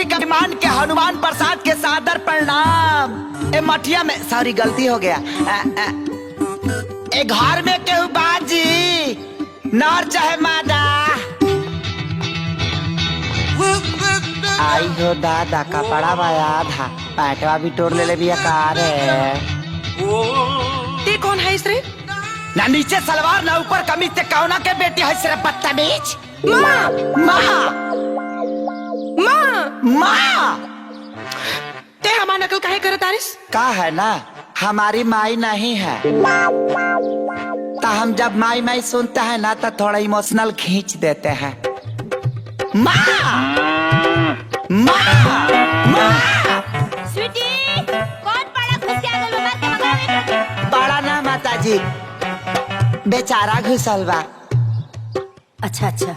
कोटि का मान के हनुमान प्रसाद के सादर प्रणाम। ए मठिया में सॉरी गलती हो गया। ए घर में केहू बाजी नर चाहे मादा। आई हो दादा कपड़ा बाया था पैटवा भी तोड़ ले भी कार है। ते कौन है इसरे? ना नीचे सलवार ना ऊपर कमीज ते कौना के बेटी है सिर्फ बदतमीज। माँ माँ माँ माँ ते हमार नकल काहे करत आरिस? का है ना हमारी माई नहीं है तो हम जब माई माई सुनते हैं ना तो थोड़ा इमोशनल खींच देते हैं। माँ माँ माँ स्वीटी कौन बड़ा खुशियाँ गल बात के मगावे? बड़ा ना माता जी बेचारा घुसल बा। अच्छा अच्छा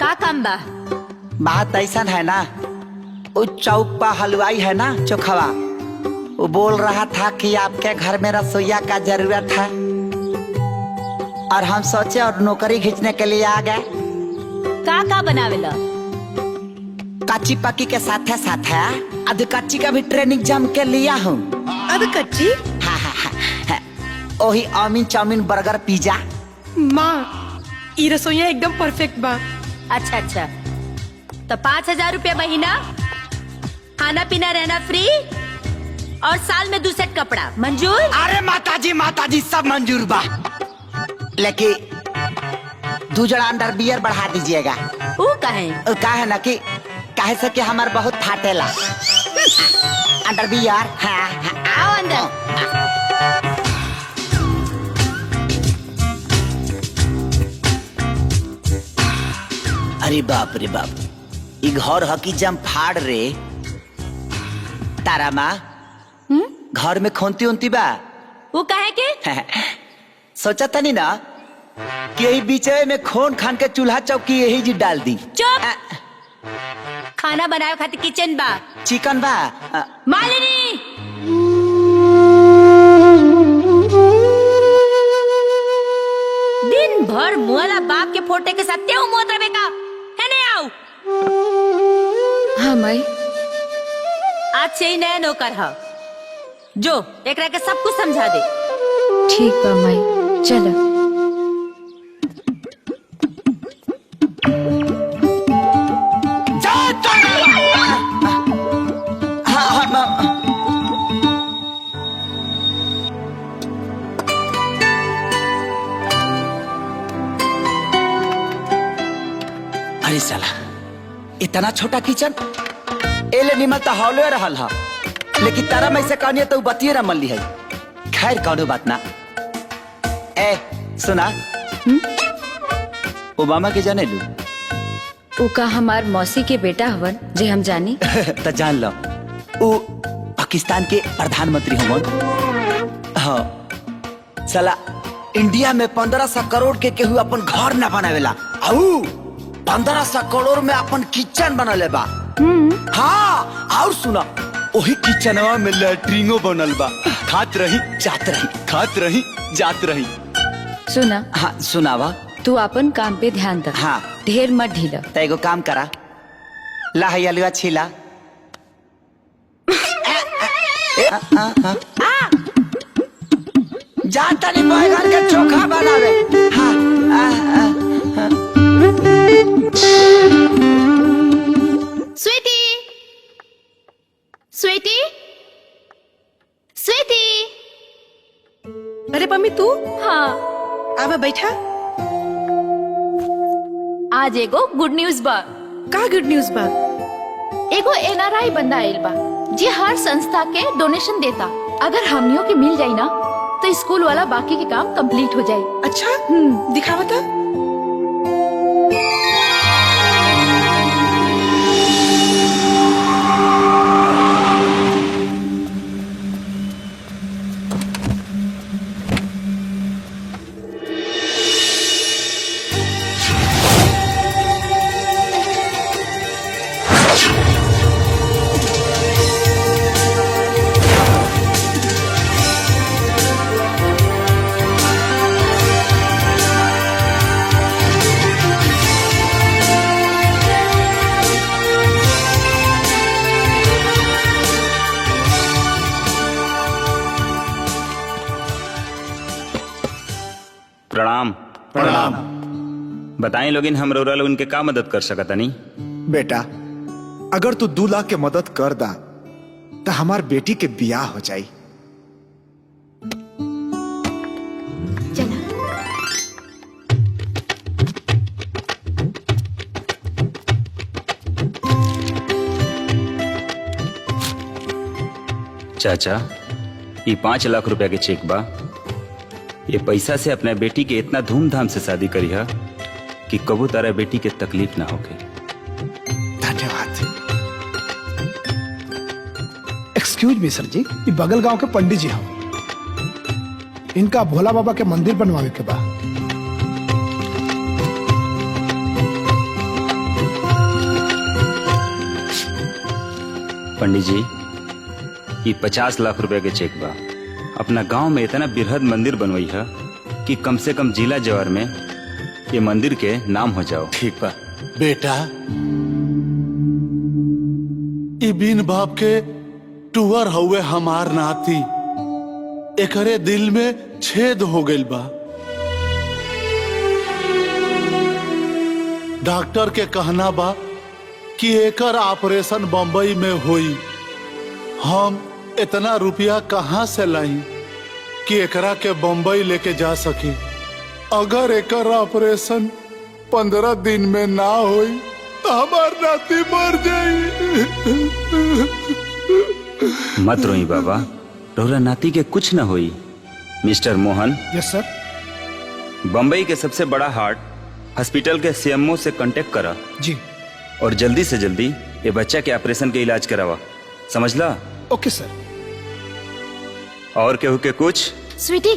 का काम बा? बात ऐसा है ना उस चौक पर हलवाई है ना चोखवा वो बोल रहा था कि आपके घर में रसोईया का जरूरत है और हम सोचे और नौकरी खींचने के लिए आ गए। का बनावेला? कच्ची पक्की के साथ है अध कच्ची का भी ट्रेनिंग जम के लिया हूँ। अद कच्ची? हाँ हाँ हाँ वही अमीन चाउमीन बर्गर पिज्जा। माँ ई रसोईया एकदम परफेक्ट बा। अच्छा अच्छा तो 5,000 रुपया महीना, खाना पीना रहना फ्री और साल में 2 सेट कपड़ा मंजूर? अरे माता जी सब मंजूर बा लेकिन 2 जड़ा अंडर बियर बढ़ा दीजिएगा। वो कहे? का है ना कि कहे से कि हमार बहुत फाटेला अंडर बियर। हाँ, हाँ, आओ अंदर। अरे बाप रे बाप ई घर हकी जम फाड़ रे। तारा माँ घर में खोनती उनती बा? वो कहे के? सोचा था नहीं ना कि यही बीचे में खोन खान के चूल्हा चौकी यही जी डाल दी। चुप। खाना बनाए खातिर किचन बा। चिकन बा। मालिनी दिन भर मुआला बाप के फोटे के साथ तेऊ मुआत रहे का है नहीं? आओ। हाँ माई आज से ही नया नौकर है जो एकरा के सब कुछ समझा दे। ठीक बा माई चलो। अरे साला इतना छोटा किचन एले निमल तो हौले रहल हा लेकिन तारा में से कहनी तो बतिये न मल्ली है। खैर कौनो बात ना। ए सुना ओबामा के जाने लू? उका हमार मौसी के बेटा हवन जे हम जानी। तो जान लो वो पाकिस्तान के प्रधानमंत्री हवन। हाँ साला इंडिया में 1500 करोड़ के केहू अपन घर न बनावेला आऊ 1500 करोड़ में अपन किचन बनले बा। हाँ और सुना वही किचनवा में लैट्रिनो बनल बा। खात रही जात रही खात रही जात रही। सुना। हाँ सुनावा। तू अपन काम पे ध्यान दे। हाँ ढेर मत ढीला। तो एगो काम करा ला है अलुआ छीला। जानता नहीं बैगन के चोखा बनावे। Sweety Sweety Sweety. अरे मम्मी तू? हाँ आवा बैठा। आज एगो गुड न्यूज बा। का गुड न्यूज बा? एगो एनआरआई बंदा आइल बा जे हर संस्था के डोनेशन देता। अगर हमनियों के मिल जाई ना तो स्कूल वाला बाकी के काम कंप्लीट हो जाए। अच्छा दिखावा था। प्रणाम। बताएं लोगिन हम रउरा लोगन के का मदद कर सकता नहीं? बेटा, अगर तू 2 लाख के मदद कर दा तो हमार बेटी के बियाह हो जाई। चला। चाचा, ये 5 लाख रुपया के चेक बा। ये पैसा से अपने बेटी के इतना धूमधाम से शादी करी है कि कबू तारा बेटी के तकलीफ ना होके। धन्यवाद। एक्सक्यूज मी सर जी, ये बगल गांव के पंडित जी हम। इनका भोला बाबा के मंदिर बनवावे के बा। पंडित जी, ये 50 लाख रुपया के चेक बा। अपना गांव में इतना बृहद मंदिर बनवाई है कि कम से कम जिला जवार में ये मंदिर के नाम हो जाओ। ठीक बा बेटा, ई बिन बाप के टूअर हुए हमार नाती, एकरे दिल में छेद हो गइल बा। डॉक्टर के कहना बा कि एकर ऑपरेशन बम्बई में होई। हम इतना रुपया कहाँ से लाई कि एकरा के बम्बई लेके जा सके? अगर एकर ऑपरेशन 15 दिन में ना होई तो हमार नाती मर जाई। मत रोई बाबा, रउरा नाती के कुछ न होई। मिस्टर मोहन। यस सर। बम्बई के सबसे बड़ा हार्ट हॉस्पिटल के सीएमओ से कांटेक्ट करा जी। और जल्दी से जल्दी ये बच्चा के ऑपरेशन के इलाज करावा, समझला? ओके सर। और केहू के कुछ? स्वीटी,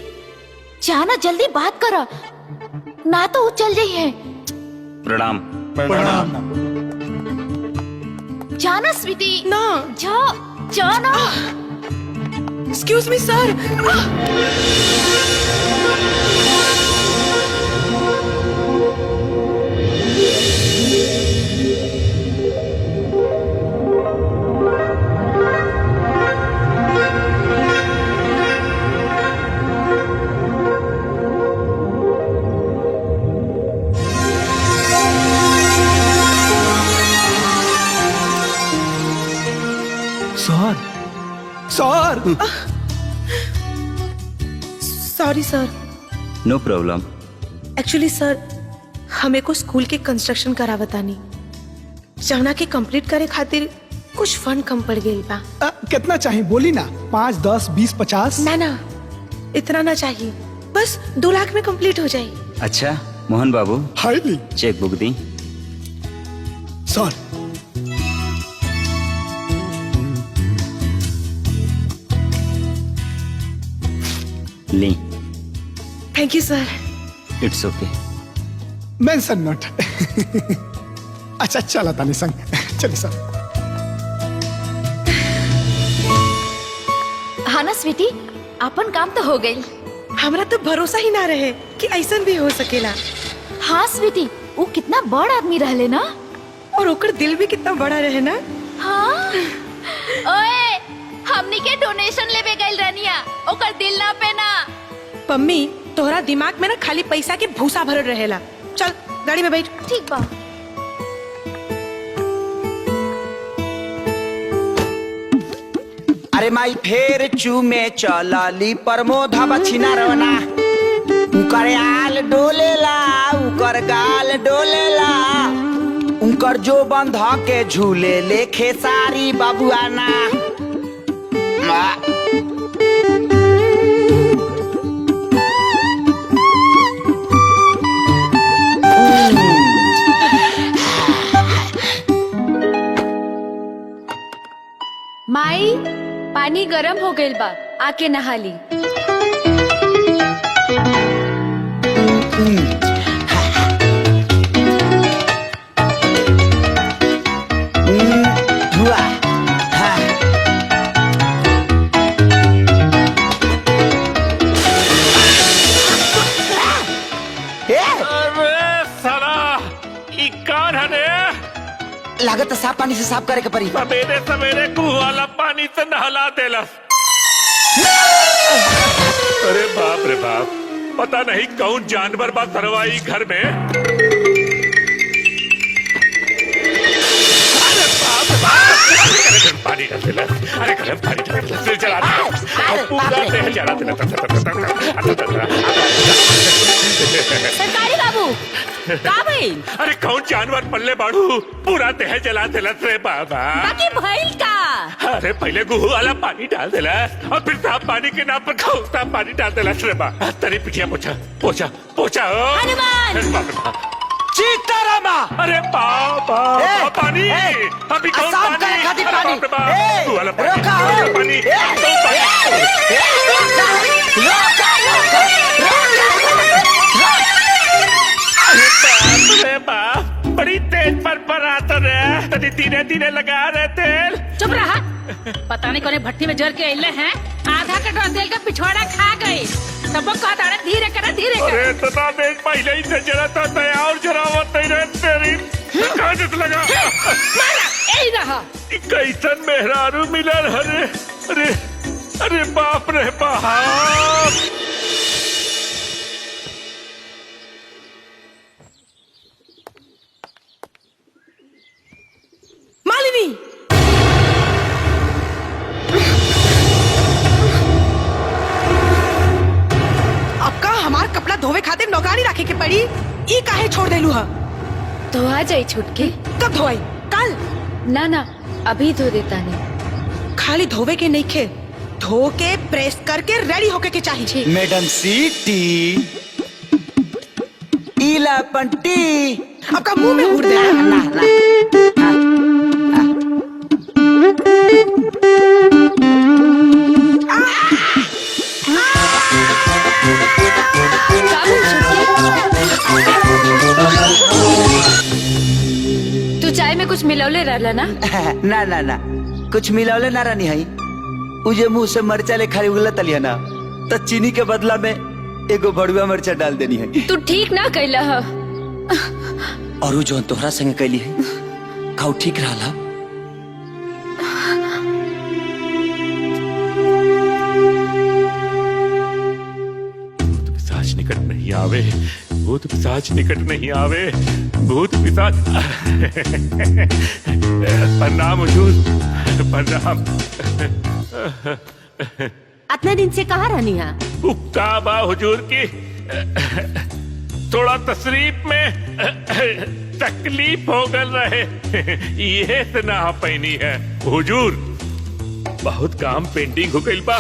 जाना जल्दी बात करा, ना तो वो चल जाई है। प्रणाम। प्रणाम। जाना स्वीटी, ना। जा जाना। एक्सक्यूज मी सर। सर सर। सॉरी सर। नो प्रॉब्लम। एक्चुअली सर, हमें को स्कूल के कंस्ट्रक्शन करावतानी, जवना के कंप्लीट करे खातिर कुछ फंड कम पड़ गई बा। कितना चाहिए बोली ना? 5, 10, 20, 50? ना ना, इतना ना चाहिए, बस 2 लाख में कंप्लीट हो जाए। अच्छा मोहन बाबू, हाईली। चेक बुक दी। सर, ली। Thank you sir. It's okay. Mention note. अच्छा चला तानी संग। चलिए सर। हाँ ना स्वीटी, अपन काम तो हो गई। हमरा तो भरोसा ही ना रहे कि ऐसा भी हो सकेला। हाँ स्वीटी, वो कितना बड़ आदमी रहले ना, और ओकर दिल भी कितना बड़ा रहे ना। हाँ। ओए, हमनी के डोनेशन लेवे गइल रहनिया, ओकर दिल ना पे ना। पम्मी, तोहरा दिमाग में ना खाली पैसा के भूसा भरल रहेला। चल गाड़ी में बैठ। ठीक बा। अरे माई फेर चूमे चलली प्रमोद बछिना रवना, उकर आल डोलेला, उकर गाल डोलेला, उनकर जो बंध के झूले लेखे सारी बाबुआना। माई, पानी गरम हो गइल बा, आके नहा ली। लागत साफ पानी से साफ करे के पड़ी। सवेरे सवेरे कुआं वाला पानी से नहला देलस। अरे बाप रे बाप, पता नहीं कौन जानवर बा सरवाई घर में। अरे बाप रे बाप, अरे गर्म पानी डाल देला, अरे गर्म पानी डाल देला, सिर जला देला, और पूरा देह जला देला। सरकारी बाबू का भइल? अरे कौन जानवर पल्ले बाड़ू, पूरा देह जला देला रे बाबा। बाकी भइल का? अरे पहले गुहू वाला पानी डाल देला और फिर साफ पानी के नाम पर साफ पानी डाल देला रे बा। तेरी पिटिया पोछा पोछा पोछा। हनुमान! अरे बाप रे बाप। सीतारामा अरे बाबा पानी, अभी कौन साफ पानी? करे खातिर अरे पानी। बाप रे बाप, गुहू वाला पानी, रोका, गुहू वाला पानी, कौन पानी? अरे बाप, बड़ी तेज पर आता रे, तनी धीरे धीरे लगा रहे तेल। चुप रहा। पता नहीं कोने भट्टी में जर के अइले हैं, आधा कटोरा तेल का पिछवाड़ा खा गए। तब वो कहता है धीरे कर धीरे कर। अरे तथा देख पहले ही से जरा था दया और जरावत नहीं रहे तेरी। कहाँ से लगा? मारा, यही रहा। कैसन मेहरारू मिलर हरे, अरे अरे बाप रे बाप। मालिनी, अब का हमार कपड़ा धोवे खातिर नौकरानी रखे के पड़ी? ई काहे छोड़ देलू हा? तो आ जाई छुटकी। कब धोई? कल? ना ना, अभी धो देता नहीं। खाली धोवे के नहीं खे, धो के प्रेस करके रेडी होके के चाहिए। मैडम सीटी इला पंटी आपका मुंह में उड़ दे। ना ना तू चाय में कुछ मिलौले रहला ना? ना ना ना कुछ मिलावले ना रानी है। उजे मुंह से मरचा ले खाली उगला तलिया ना, तो चीनी के बदला में एगो भड़ुआ मरचा डाल देनी है। तू ठीक ना कैला ह। और उ जो तोहरा संग कैली है खाऊ ठीक रहा। पिशाच निकट नहीं आवे, भूत पिशाच निकट नहीं आवे, भूत पिशाच। प्रणाम हुजूर, प्रणाम। इतने दिन से कहाँ रहनी है? उक्ताबा हुजूर की थोड़ा तशरीफ में तकलीफ हो गल रहे, ये से ना पैनी है हुजूर। बहुत काम पेंडिंग हो गई बा,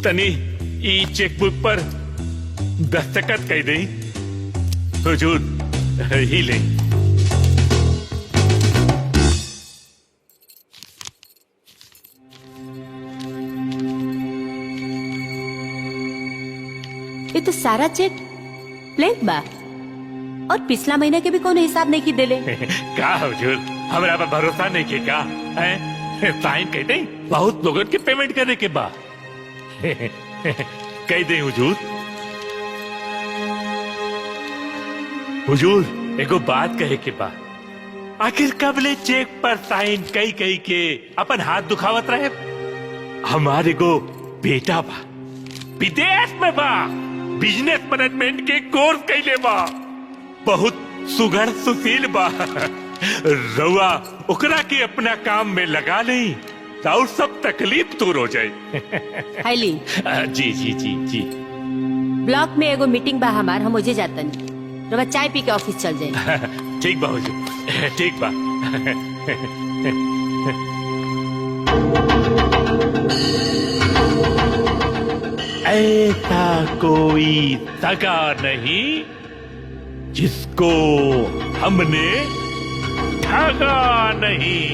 तनी ई चेकबुक पर दस्तखत कर दी हुजूर, ही ले। ये तो सारा चेक ब्लैंक बा और पिछला महीने के भी कोनो हिसाब नहीं की देले। का हुजूर हमरा पर भरोसा नहीं के का है? साइन कह दे, बहुत लोगन के पेमेंट करे के बा। कह दे हुजूर। हुजूर एगो बात कहे के बा, आखिर कबले चेक पर साइन कई कई के अपन हाथ दुखावत रहे? हमारे को बेटा बा, विदेश में बा, बिजनेस मैनेजमेंट के कोर्स कैले बा, बहुत सुघड़ सुशील बा। रउआ ओकरा के अपना काम में लगा नहीं, और सब तकलीफ दूर हो जाए। हाईली जी जी जी जी। ब्लॉक में एगो मीटिंग बा हमार, हम ओजे जातन। रउआ चाय पी के ऑफिस चल जाए। ठीक बा हुजूर, ठीक बा। ऐसा कोई सगा नहीं जिसको हमने ठगा नहीं।